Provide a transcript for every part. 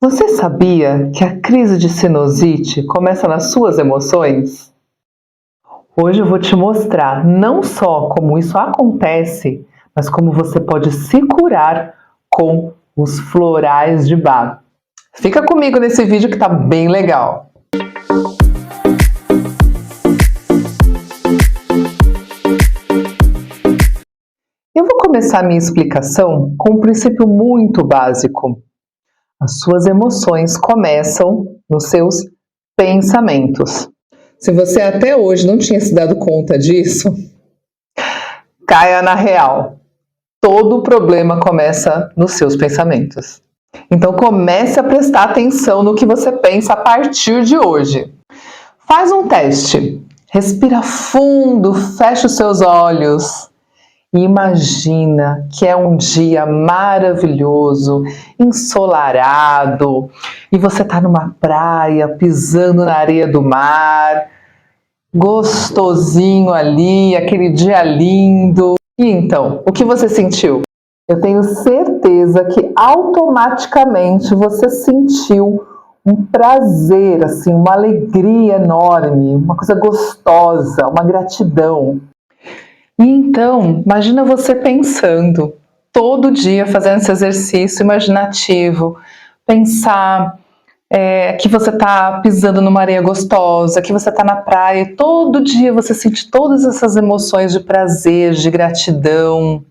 Você sabia que a crise de sinusite começa nas suas emoções? Hoje eu vou te mostrar não só como isso acontece, mas como você pode se curar com os florais de Bach. Fica comigo nesse vídeo que tá bem legal. Eu vou começar a minha explicação com um princípio muito básico. As suas emoções começam nos seus pensamentos. Se você até hoje não tinha se dado conta disso, caia na real. Todo problema começa nos seus pensamentos. Então comece a prestar atenção no que você pensa a partir de hoje. Faz um teste. Respira fundo, fecha os seus olhos. E imagina que é um dia maravilhoso, ensolarado, e você está numa praia, pisando na areia do mar, gostosinho ali, aquele dia lindo. E então, o que você sentiu? Eu tenho certeza que automaticamente você sentiu um prazer, assim, uma alegria enorme, uma coisa gostosa, uma gratidão. E então, imagina você pensando, todo dia fazendo esse exercício imaginativo, pensar que você está pisando numa areia gostosa, que você está na praia, e todo dia você sente todas essas emoções de prazer, de gratidão.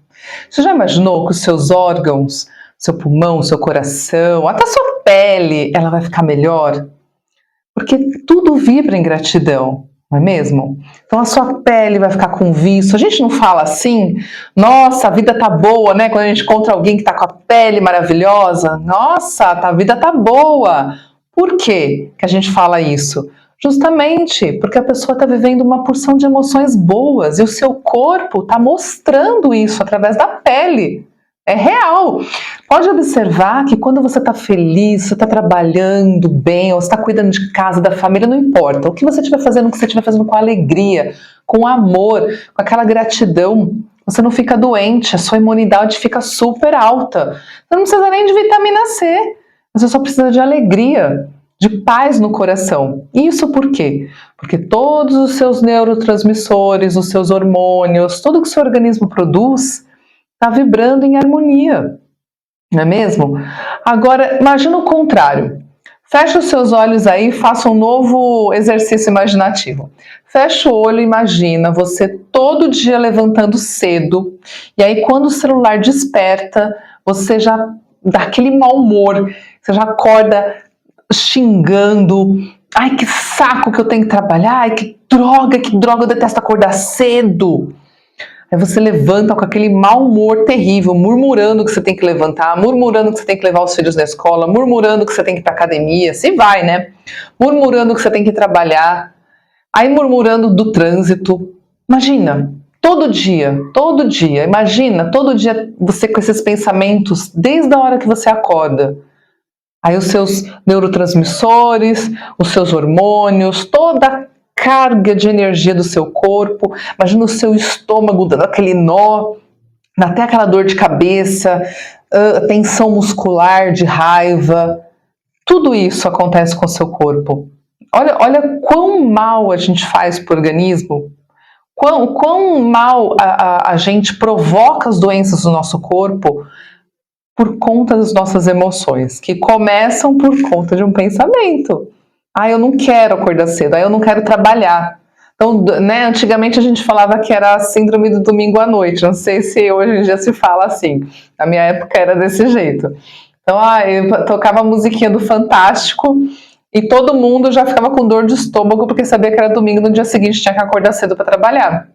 Você já imaginou que os seus órgãos, seu pulmão, seu coração, até sua pele, ela vai ficar melhor? Porque tudo vibra em gratidão. Não é mesmo? Então a sua pele vai ficar com viço. A gente não fala assim, nossa, a vida tá boa, né? Quando a gente encontra alguém que tá com a pele maravilhosa, nossa, a vida tá boa. Por quê que a gente fala isso? Justamente porque a pessoa está vivendo uma porção de emoções boas e o seu corpo está mostrando isso através da pele. É real. Pode observar que quando você está feliz, você está trabalhando bem, ou você está cuidando de casa, da família, não importa. O que você estiver fazendo, o que você estiver fazendo com alegria, com amor, com aquela gratidão, você não fica doente, a sua imunidade fica super alta. Você não precisa nem de vitamina C, você só precisa de alegria, de paz no coração. Isso por quê? Porque todos os seus neurotransmissores, os seus hormônios, tudo que o seu organismo produz, está vibrando em harmonia, não é mesmo? Agora, imagina o contrário. Fecha os seus olhos aí e faça um novo exercício imaginativo. Fecha o olho e imagina você todo dia levantando cedo, e aí quando o celular desperta, você já dá aquele mau humor, você já acorda xingando. Ai, que saco que eu tenho que trabalhar, ai, que droga, eu detesto acordar cedo. Aí você levanta com aquele mau humor terrível, murmurando que você tem que levantar, murmurando que você tem que levar os filhos na escola, murmurando que você tem que ir para academia, se vai, né? Murmurando que você tem que trabalhar, aí murmurando do trânsito. Imagina, todo dia, imagina todo dia você com esses pensamentos, desde a hora que você acorda. Aí os seus neurotransmissores, os seus hormônios, toda a carga de energia do seu corpo, imagina o seu estômago dando aquele nó, até aquela dor de cabeça, tensão muscular, de raiva, tudo isso acontece com o seu corpo. Olha quão mal a gente faz para o organismo, quão mal a gente provoca as doenças do nosso corpo por conta das nossas emoções, que começam por conta de um pensamento. Ah, eu não quero acordar cedo, eu não quero trabalhar. Então, né, antigamente a gente falava que era a síndrome do domingo à noite, não sei se hoje em dia se fala assim, na minha época era desse jeito. Então, eu tocava a musiquinha do Fantástico e todo mundo já ficava com dor de estômago porque sabia que era domingo, no dia seguinte tinha que acordar cedo para trabalhar.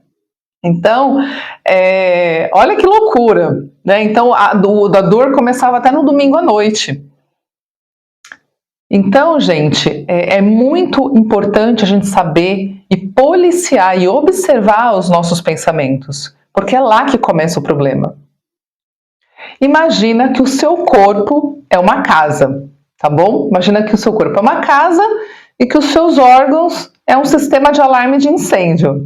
Então, olha que loucura, né? Então, a dor começava até no domingo à noite. Então, gente, é muito importante a gente saber e policiar e observar os nossos pensamentos, porque é lá que começa o problema. Imagina que o seu corpo é uma casa, tá bom? Imagina que o seu corpo é uma casa e que os seus órgãos é um sistema de alarme de incêndio.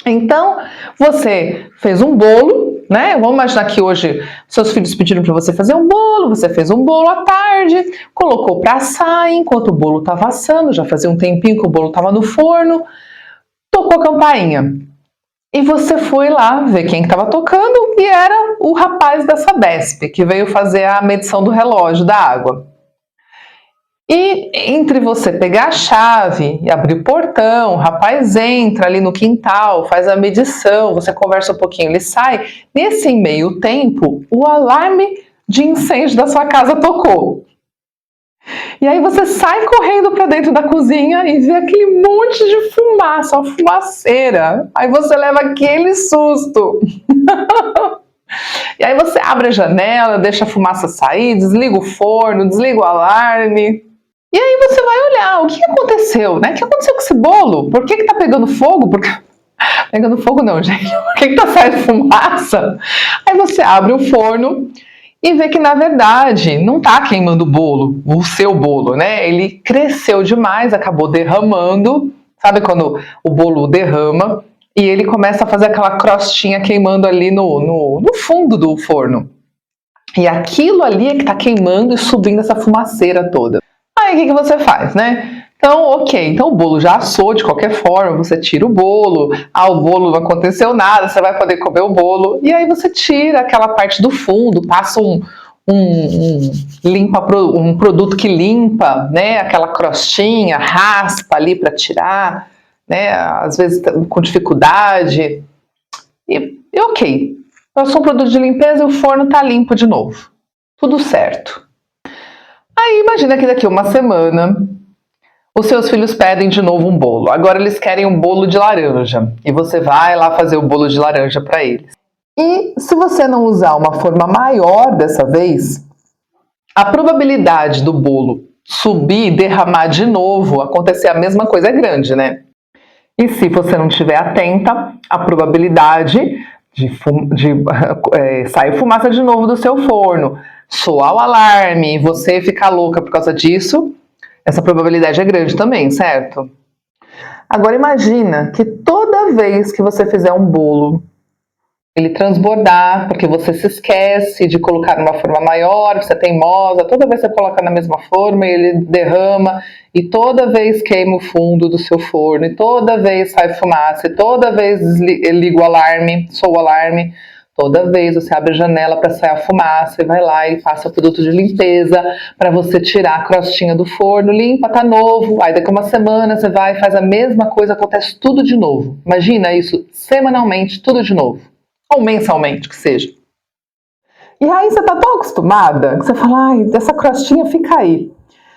Então, você fez um bolo né? Vamos imaginar que hoje seus filhos pediram para você fazer um bolo, você fez um bolo à tarde, colocou para assar enquanto o bolo estava assando, já fazia um tempinho que o bolo estava no forno, tocou a campainha. E você foi lá ver quem estava tocando e era o rapaz da Sabesp, que veio fazer a medição do relógio da água. E entre você pegar a chave e abrir o portão, o rapaz entra ali no quintal, faz a medição, você conversa um pouquinho, ele sai. Nesse meio tempo, o alarme de incêndio da sua casa tocou. E aí você sai correndo para dentro da cozinha e vê aquele monte de fumaça, uma fumaceira. Aí você leva aquele susto. E aí você abre a janela, deixa a fumaça sair, desliga o forno, desliga o alarme. E aí você vai olhar, o que aconteceu, né? O que aconteceu com esse bolo? Por que tá pegando fogo? Pegando fogo não, gente. Por que tá saindo fumaça? Aí você abre o forno e vê que, na verdade, não tá queimando o bolo, o seu bolo, né? Ele cresceu demais, acabou derramando. Sabe quando o bolo derrama e ele começa a fazer aquela crostinha queimando ali no fundo do forno. E aquilo ali é que tá queimando e subindo essa fumaceira toda. Aí o que você faz, né? Então, ok, então o bolo já assou de qualquer forma, você tira o bolo, o bolo não aconteceu nada, você vai poder comer o bolo, e aí você tira aquela parte do fundo, passa um produto que limpa, né, aquela crostinha, raspa ali para tirar, né, às vezes com dificuldade, e ok, passou um produto de limpeza e o forno está limpo de novo, tudo certo. Aí imagina que daqui a uma semana os seus filhos pedem de novo um bolo. Agora eles querem um bolo de laranja. E você vai lá fazer o bolo de laranja para eles. E se você não usar uma forma maior dessa vez, a probabilidade do bolo subir e derramar de novo, acontecer a mesma coisa é grande, né? E se você não estiver atenta, a probabilidade de sair fumaça de novo do seu forno, soar o alarme e você ficar louca por causa disso, essa probabilidade é grande também, certo? Agora imagina que toda vez que você fizer um bolo, ele transbordar, porque você se esquece de colocar numa forma maior, você é teimosa, toda vez que você coloca na mesma forma, ele derrama, e toda vez queima o fundo do seu forno, e toda vez sai fumaça, e toda vez liga o alarme, soa o alarme, toda vez você abre a janela para sair a fumaça e vai lá e passa o produto de limpeza para você tirar a crostinha do forno, limpa, tá novo. Aí daqui a uma semana você vai e faz a mesma coisa, acontece tudo de novo. Imagina isso semanalmente, tudo de novo. Ou mensalmente, que seja. E aí você tá tão acostumada que você fala, ai, essa crostinha fica aí.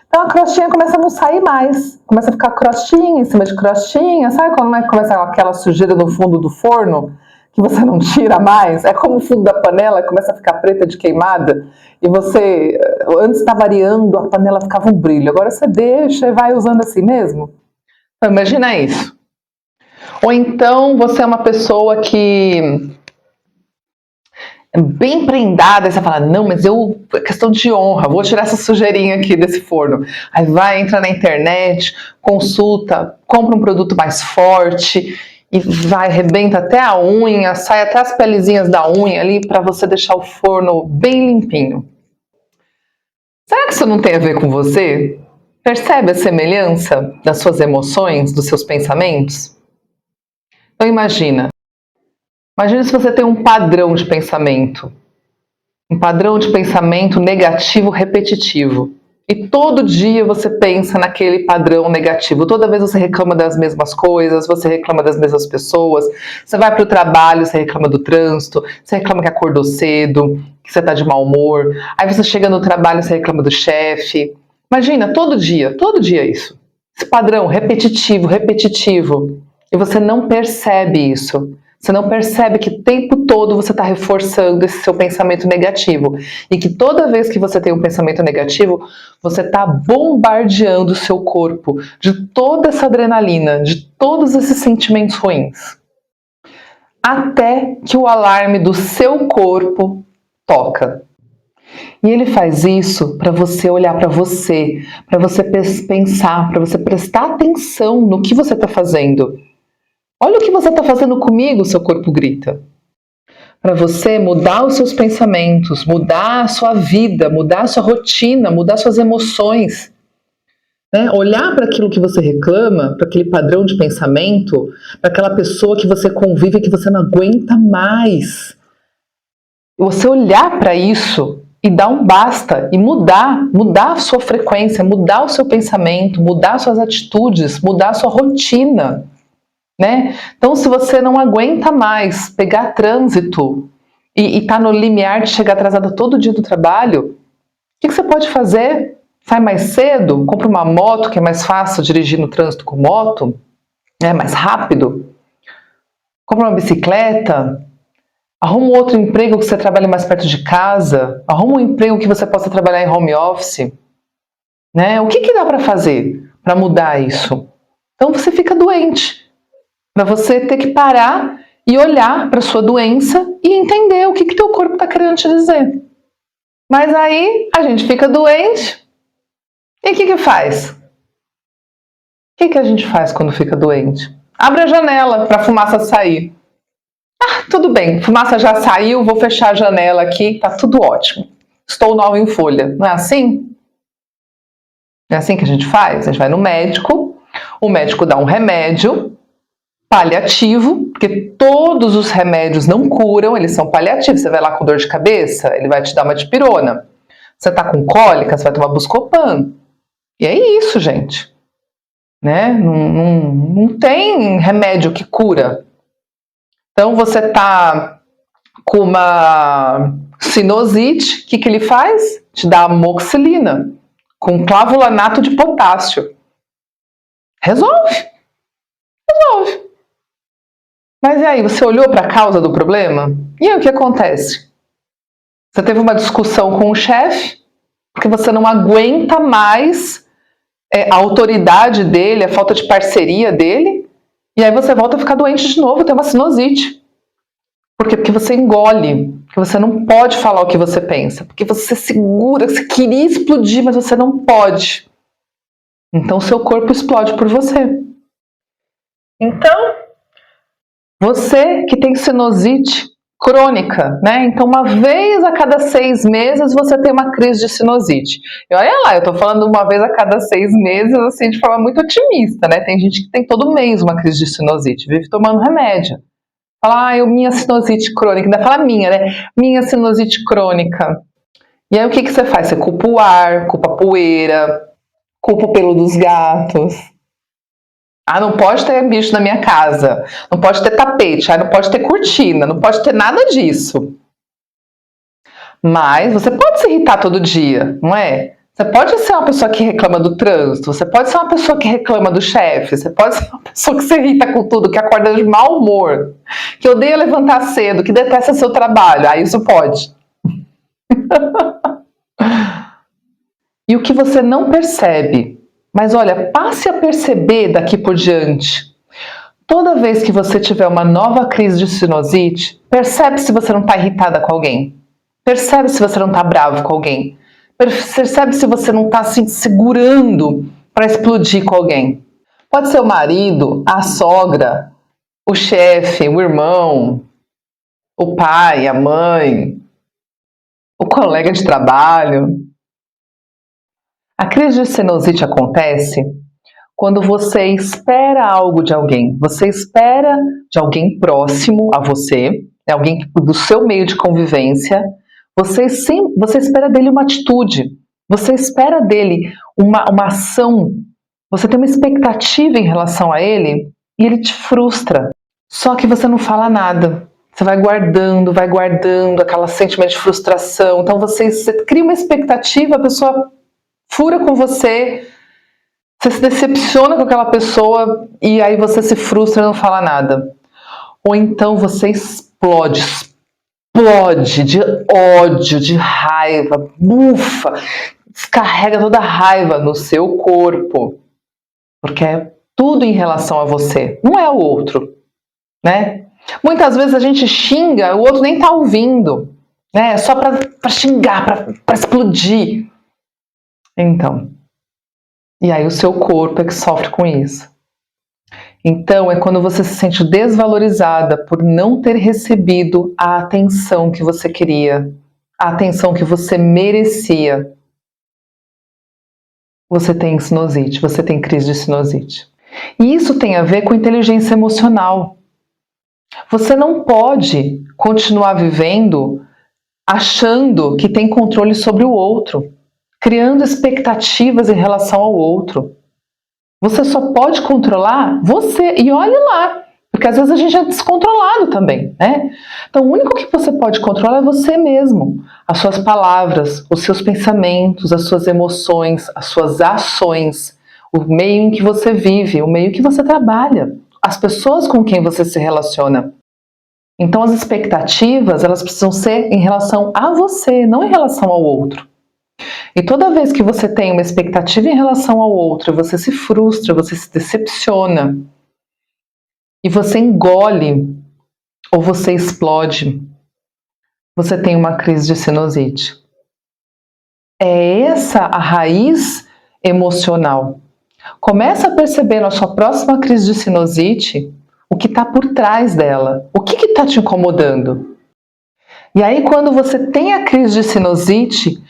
Então a crostinha começa a não sair mais. Começa a ficar crostinha em cima de crostinha. Sabe quando começa aquela sujeira no fundo do forno? Que você não tira mais, é como o fundo da panela começa a ficar preta de queimada e você, antes estava variando, a panela ficava um brilho, agora você deixa e vai usando assim mesmo. Então, imagina isso. Ou então você é uma pessoa que é bem prendada e você fala, não, mas é questão de honra, vou tirar essa sujeirinha aqui desse forno. Aí vai, entra na internet, consulta, compra um produto mais forte e vai, arrebenta até a unha, sai até as pelezinhas da unha ali para você deixar o forno bem limpinho. Será que isso não tem a ver com você? Percebe a semelhança das suas emoções, dos seus pensamentos? Então imagina se você tem um padrão de pensamento negativo repetitivo. E todo dia você pensa naquele padrão negativo. Toda vez você reclama das mesmas coisas, você reclama das mesmas pessoas. Você vai para o trabalho, você reclama do trânsito, você reclama que acordou cedo, que você está de mau humor. Aí você chega no trabalho, você reclama do chefe. Imagina, todo dia isso. Esse padrão repetitivo. E você não percebe isso. Você não percebe que o tempo todo você está reforçando esse seu pensamento negativo. E que toda vez que você tem um pensamento negativo, você está bombardeando o seu corpo de toda essa adrenalina, de todos esses sentimentos ruins. Até que o alarme do seu corpo toca. E ele faz isso para você olhar para você pensar, para você prestar atenção no que você está fazendo. Olha o que você está fazendo comigo, seu corpo grita. para você mudar os seus pensamentos, mudar a sua vida, mudar a sua rotina, mudar suas emoções. Né? Olhar para aquilo que você reclama, para aquele padrão de pensamento, para aquela pessoa que você convive que você não aguenta mais. Você olhar para isso e dar um basta e mudar a sua frequência, mudar o seu pensamento, mudar suas atitudes, mudar a sua rotina. Né? Então, se você não aguenta mais pegar trânsito e tá no limiar de chegar atrasada todo dia do trabalho, o que você pode fazer? Sai mais cedo, compra uma moto, que é mais fácil dirigir no trânsito com moto, é mais rápido. Compra uma bicicleta, arruma um outro emprego que você trabalhe mais perto de casa, arruma um emprego que você possa trabalhar em home office. Né? O que dá para fazer para mudar isso? Então você fica doente, para você ter que parar e olhar para sua doença e entender o que teu corpo está querendo te dizer. Mas aí a gente fica doente e o que faz? O que a gente faz quando fica doente? Abre a janela para a fumaça sair. Ah, tudo bem, fumaça já saiu, vou fechar a janela aqui, tá tudo ótimo. Estou nova em folha. Não é assim? Não é assim que a gente faz? A gente vai no médico, o médico dá um remédio paliativo, porque todos os remédios não curam, eles são paliativos. Você vai lá com dor de cabeça, ele vai te dar uma dipirona. Você tá com cólica, você vai tomar Buscopan. E é isso, gente. Né? Não tem remédio que cura. Então você tá com uma sinusite, o que ele faz? Te dá amoxicilina com clavulanato de potássio. Resolve. Mas e aí, você olhou para a causa do problema? E aí o que acontece? Você teve uma discussão com o chefe, porque você não aguenta mais a autoridade dele, a falta de parceria dele, e aí você volta a ficar doente de novo, tem uma sinusite. Por quê? Porque você engole, porque você não pode falar o que você pensa, porque você segura, você queria explodir, mas você não pode. Então seu corpo explode por você. Então, você que tem sinusite crônica, né? Então, uma vez a cada 6 meses você tem uma crise de sinusite. E olha lá, eu tô falando uma vez a cada 6 meses, assim, de forma muito otimista, né? Tem gente que tem todo mês uma crise de sinusite, vive tomando remédio. Fala, minha sinusite crônica, ainda fala minha, né? Minha sinusite crônica. E aí o que você faz? Você culpa o ar, culpa a poeira, culpa o pelo dos gatos. Ah, não pode ter bicho na minha casa, não pode ter tapete, não pode ter cortina, não pode ter nada disso. Mas você pode se irritar todo dia, não é? Você pode ser uma pessoa que reclama do trânsito, você pode ser uma pessoa que reclama do chefe, você pode ser uma pessoa que se irrita com tudo, que acorda de mau humor, que odeia levantar cedo, que detesta seu trabalho. Ah, isso pode. E o que você não percebe, mas olha, passe a perceber daqui por diante. Toda vez que você tiver uma nova crise de sinusite, percebe se você não está irritada com alguém. Percebe se você não está bravo com alguém. Percebe se você não está se segurando para explodir com alguém. Pode ser o marido, a sogra, o chefe, o irmão, o pai, a mãe, o colega de trabalho. A crise de sinusite acontece quando você espera algo de alguém. Você espera de alguém próximo a você, alguém do seu meio de convivência. Você espera dele uma atitude. Você espera dele uma ação. Você tem uma expectativa em relação a ele e ele te frustra. Só que você não fala nada. Você vai guardando aquele sentimento de frustração. Então você cria uma expectativa, a pessoa fura com você, você se decepciona com aquela pessoa e aí você se frustra e não fala nada. Ou então você explode de ódio, de raiva, bufa, descarrega toda a raiva no seu corpo. Porque é tudo em relação a você, não é o outro, né? Muitas vezes a gente xinga, o outro nem tá ouvindo, né? É só para xingar, para explodir. Então, e aí o seu corpo é que sofre com isso. Então, é quando você se sente desvalorizada por não ter recebido a atenção que você queria, a atenção que você merecia. Você tem sinusite, você tem crise de sinusite. E isso tem a ver com inteligência emocional. Você não pode continuar vivendo achando que tem controle sobre o outro, criando expectativas em relação ao outro. Você só pode controlar você, e olhe lá, porque às vezes a gente é descontrolado também, né? Então o único que você pode controlar é você mesmo, as suas palavras, os seus pensamentos, as suas emoções, as suas ações, o meio em que você vive, o meio que você trabalha, as pessoas com quem você se relaciona. Então as expectativas, elas precisam ser em relação a você, não em relação ao outro. E toda vez que você tem uma expectativa em relação ao outro, você se frustra, você se decepciona, e você engole, ou você explode, você tem uma crise de sinusite. É essa a raiz emocional. Começa a perceber na sua próxima crise de sinusite o que está por trás dela, o que está te incomodando. E aí quando você tem a crise de sinusite,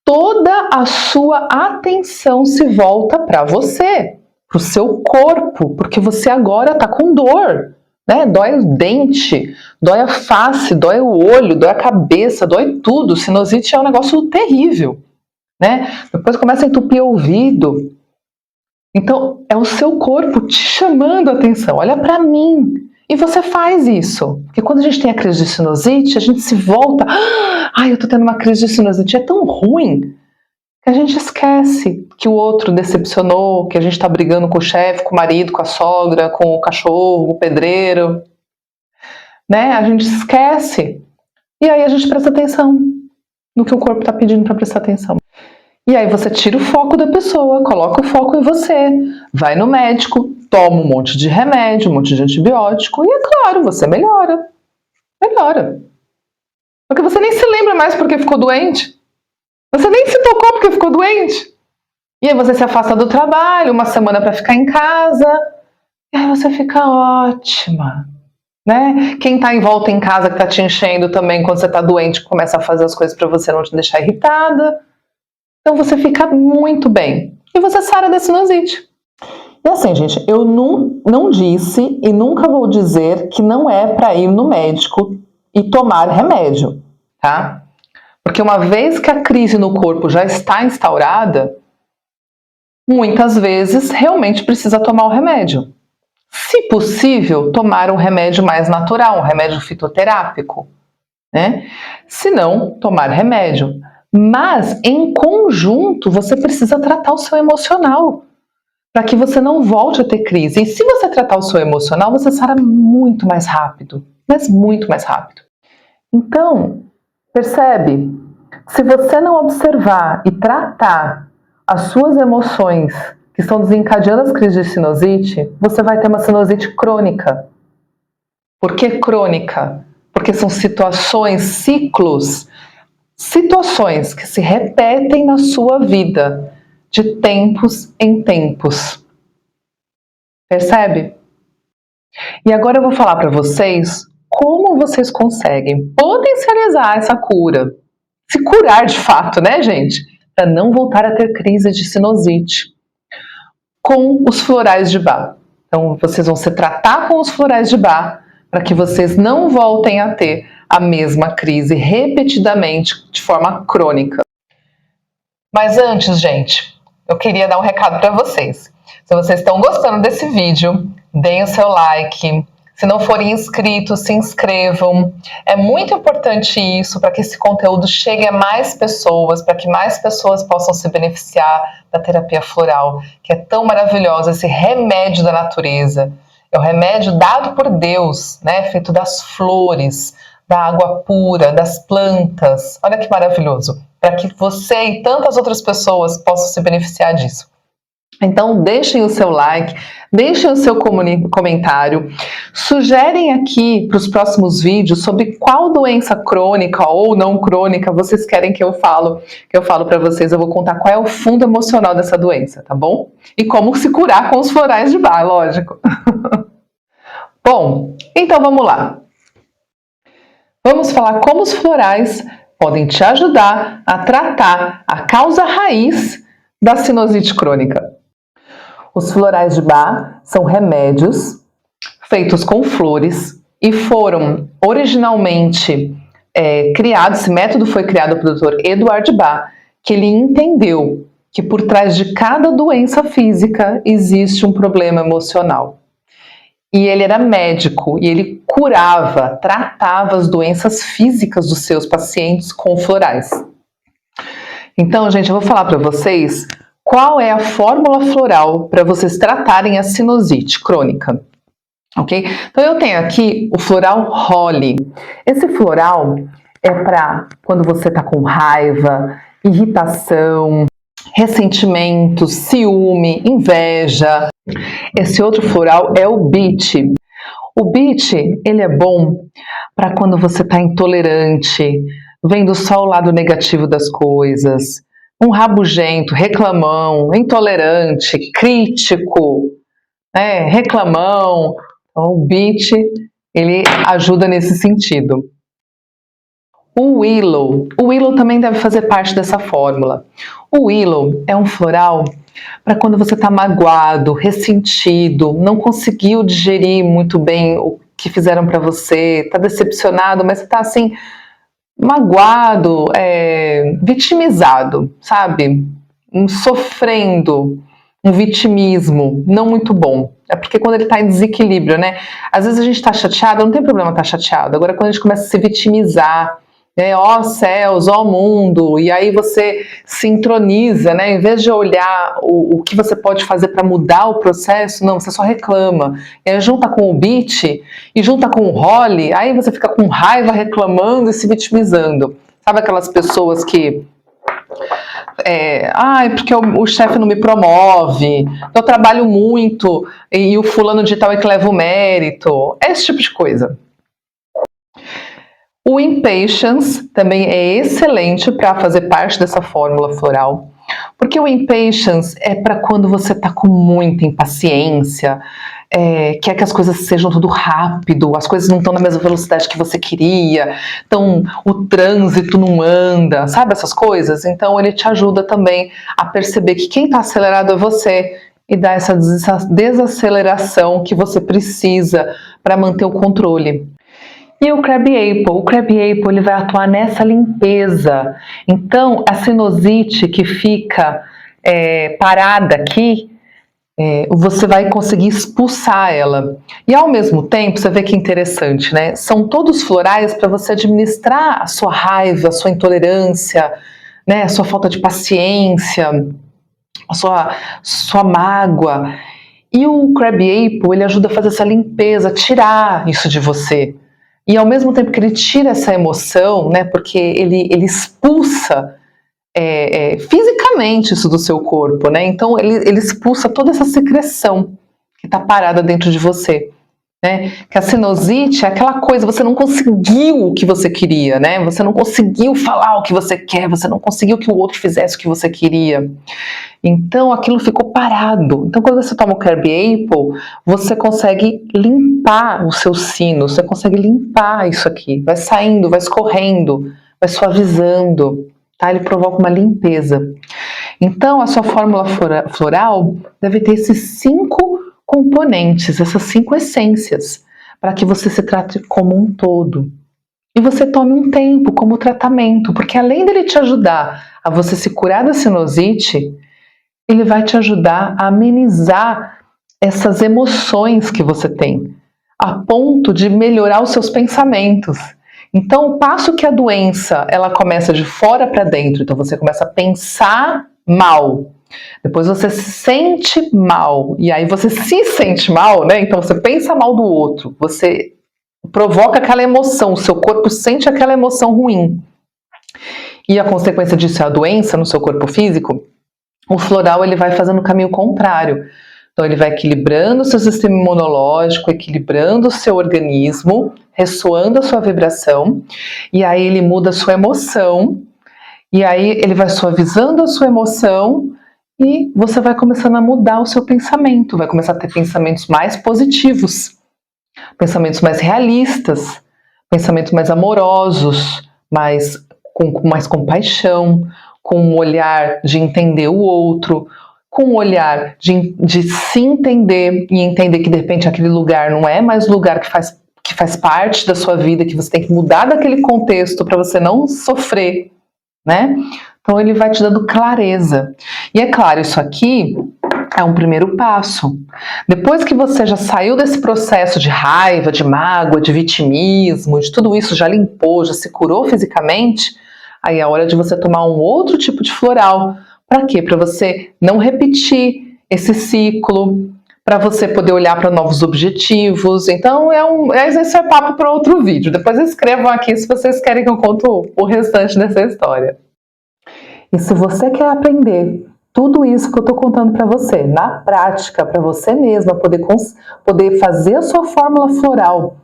toda a sua atenção se volta para você, para o seu corpo, porque você agora está com dor, né? Dói o dente, dói a face, dói o olho, dói a cabeça, dói tudo. Sinusite é um negócio terrível, né? Depois começa a entupir o ouvido. Então é o seu corpo te chamando a atenção. Olha para mim. E você faz isso. Porque quando a gente tem a crise de sinusite, a gente se volta. Ai, eu tô tendo uma crise de sinusite. É tão ruim que a gente esquece que o outro decepcionou, que a gente tá brigando com o chefe, com o marido, com a sogra, com o cachorro, o pedreiro. Né? A gente esquece. E aí a gente presta atenção no que o corpo tá pedindo para prestar atenção. E aí você tira o foco da pessoa, coloca o foco em você, vai no médico, toma um monte de remédio, um monte de antibiótico, e é claro, você melhora. Melhora. Porque você nem se lembra mais porque ficou doente. Você nem se tocou porque ficou doente. E aí você se afasta do trabalho, uma semana para ficar em casa, e aí você fica ótima. Né? Quem está em volta em casa que está te enchendo também quando você está doente, começa a fazer as coisas para você não te deixar irritada. Então você fica muito bem. E você sara da sinusite. E assim, gente, eu não disse e nunca vou dizer que não é para ir no médico e tomar remédio, tá? Porque uma vez que a crise no corpo já está instaurada, muitas vezes realmente precisa tomar o remédio. Se possível, tomar um remédio mais natural, um remédio fitoterápico, né? Se não, tomar remédio. Mas, em conjunto, você precisa tratar o seu emocional para que você não volte a ter crise. E se você tratar o seu emocional, você sara muito mais rápido, mas muito mais rápido. Então, percebe? Se você não observar e tratar as suas emoções que estão desencadeando as crises de sinusite, você vai ter uma sinusite crônica. Por que crônica? Porque são situações, ciclos, situações que se repetem na sua vida, de tempos em tempos. Percebe? E agora eu vou falar para vocês como vocês conseguem potencializar essa cura. Se curar de fato, né, gente? Para não voltar a ter crise de sinusite. Com os florais de Bach. Então, vocês vão se tratar com os florais de Bach para que vocês não voltem a ter a mesma crise repetidamente, de forma crônica. Mas antes, gente, eu queria dar um recado para vocês. Se vocês estão gostando desse vídeo, deem o seu like. Se não forem inscritos, se inscrevam. É muito importante isso para que esse conteúdo chegue a mais pessoas, para que mais pessoas possam se beneficiar da terapia floral, que é tão maravilhosa, esse remédio da natureza. É o remédio dado por Deus, né? Feito das flores, da água pura, das plantas. Olha que maravilhoso. Para que você e tantas outras pessoas possam se beneficiar disso. Então deixem o seu like, deixem o seu comentário, sugerem aqui para os próximos vídeos sobre qual doença crônica ou não crônica vocês querem que eu falo para vocês. Eu vou contar qual é o fundo emocional dessa doença, tá bom? E como se curar com os florais de Bach, lógico. Bom, então vamos lá. Vamos falar como os florais podem te ajudar a tratar a causa raiz da sinusite crônica. Os florais de Bach são remédios feitos com flores e foram originalmente criados, esse método foi criado pelo Dr. Eduard Bach, que ele entendeu que por trás de cada doença física existe um problema emocional. E ele era médico e ele curava, tratava as doenças físicas dos seus pacientes com florais. Então, gente, eu vou falar para vocês qual é a fórmula floral para vocês tratarem a sinusite crônica, ok? Então, eu tenho aqui o floral Holly. Esse floral é para quando você está com raiva, irritação, ressentimento, ciúme, inveja. Esse outro floral é o Beet. O Beet, ele é bom para quando você está intolerante, vendo só o lado negativo das coisas, um rabugento, reclamão, intolerante, crítico, reclamão. Então, o Beet, ele ajuda nesse sentido. O Willow também deve fazer parte dessa fórmula. O Willow é um floral para quando você está magoado, ressentido, não conseguiu digerir muito bem o que fizeram para você, está decepcionado, mas está assim, magoado, vitimizado, sabe? Sofrendo, um vitimismo não muito bom. É porque quando ele está em desequilíbrio, né? Às vezes a gente está chateado, não tem problema estar chateado. Agora quando a gente começa a se vitimizar, ó céus, ó mundo, e aí você se introniza, né? Em vez de olhar o que você pode fazer para mudar o processo, não, você só reclama. E aí junta com o Beet e junta com o Holly, aí você fica com raiva, reclamando e se vitimizando. Sabe aquelas pessoas que porque o chefe não me promove, eu trabalho muito e o fulano de tal é que leva o mérito, esse tipo de coisa. O Impatience também é excelente para fazer parte dessa fórmula floral, porque o Impatience é para quando você está com muita impaciência, quer que as coisas sejam tudo rápido, as coisas não estão na mesma velocidade que você queria, então o trânsito não anda, sabe essas coisas? Então ele te ajuda também a perceber que quem está acelerado é você e dá essa desaceleração que você precisa para manter o controle. E o Crab Apple ele vai atuar nessa limpeza. Então, a sinusite que fica parada aqui, você vai conseguir expulsar ela. E ao mesmo tempo, você vê que interessante, né? São todos florais para você administrar a sua raiva, a sua intolerância, né? A sua falta de paciência, a sua mágoa. E o Crab Apple, ele ajuda a fazer essa limpeza, tirar isso de você. E ao mesmo tempo que ele tira essa emoção, né, porque ele expulsa fisicamente isso do seu corpo, né? Então ele expulsa toda essa secreção que está parada dentro de você, né? Que a sinusite é aquela coisa, você não conseguiu o que você queria, né? Você não conseguiu falar o que você quer, você não conseguiu que o outro fizesse o que você queria. Então aquilo ficou parado. Então quando você toma o Crab Apple, você consegue limpar o seu sino, você consegue limpar isso aqui, vai saindo, vai escorrendo, vai suavizando, tá? Ele provoca uma limpeza. Então a sua fórmula floral deve ter esses 5 componentes, essas 5 essências, para que você se trate como um todo. E você tome um tempo como tratamento, porque além dele te ajudar a você se curar da sinusite, ele vai te ajudar a amenizar essas emoções que você tem, a ponto de melhorar os seus pensamentos. Então, o passo que a doença ela começa de fora para dentro, então você começa a pensar mal, depois você se sente mal, e aí você se sente mal, né? Então você pensa mal do outro, você provoca aquela emoção, o seu corpo sente aquela emoção ruim. E a consequência disso é a doença no seu corpo físico. O floral ele vai fazendo o caminho contrário. Então ele vai equilibrando o seu sistema imunológico, equilibrando o seu organismo, ressoando a sua vibração, e aí ele muda a sua emoção, e aí ele vai suavizando a sua emoção, e você vai começando a mudar o seu pensamento, vai começar a ter pensamentos mais positivos, pensamentos mais realistas, pensamentos mais amorosos, com mais compaixão, com um olhar de entender o outro, com um olhar de se entender e entender que de repente aquele lugar não é mais o lugar que faz parte da sua vida, que você tem que mudar daquele contexto para você não sofrer, né? Então ele vai te dando clareza. E é claro, isso aqui é um primeiro passo. Depois que você já saiu desse processo de raiva, de mágoa, de vitimismo, de tudo isso, já limpou, já se curou fisicamente, aí é a hora de você tomar um outro tipo de floral. Para quê? Para você não repetir esse ciclo, para você poder olhar para novos objetivos. Então, esse é papo para outro vídeo. Depois escrevam aqui se vocês querem que eu conte o restante dessa história. E se você quer aprender tudo isso que eu estou contando para você, na prática, para você mesma poder fazer a sua fórmula floral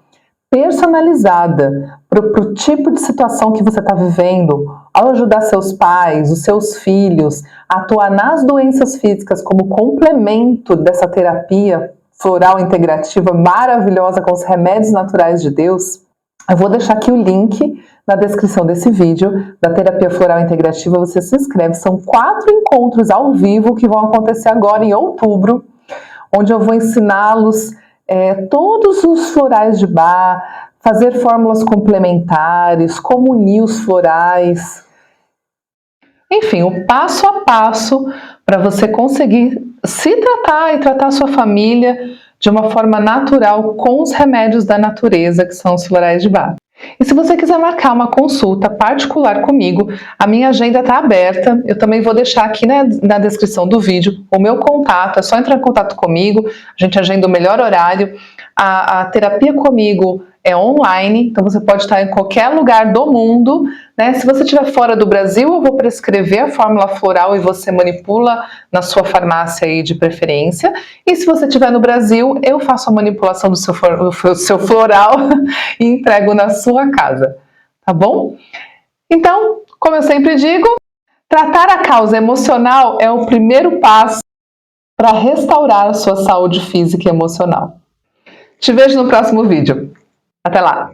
personalizada para o tipo de situação que você está vivendo, ao ajudar seus pais, os seus filhos, a atuar nas doenças físicas como complemento dessa terapia floral integrativa maravilhosa com os remédios naturais de Deus, eu vou deixar aqui o link na descrição desse vídeo da terapia floral integrativa. Você se inscreve, são 4 encontros ao vivo que vão acontecer agora em outubro, onde eu vou ensiná-los todos os florais de Bach, fazer fórmulas complementares, como unir os florais, enfim, o passo a passo para você conseguir se tratar e tratar a sua família de uma forma natural com os remédios da natureza, que são os florais de Bach. E se você quiser marcar uma consulta particular comigo, a minha agenda está aberta. Eu também vou deixar aqui na descrição do vídeo o meu contato. É só entrar em contato comigo, a gente agenda o melhor horário. A terapia comigo é online, então você pode estar em qualquer lugar do mundo, né? Se você estiver fora do Brasil, eu vou prescrever a fórmula floral e você manipula na sua farmácia aí de preferência. E se você estiver no Brasil, eu faço a manipulação do seu floral e entrego na sua casa, tá bom? Então, como eu sempre digo, tratar a causa emocional é o primeiro passo para restaurar a sua saúde física e emocional. Te vejo no próximo vídeo. Até lá!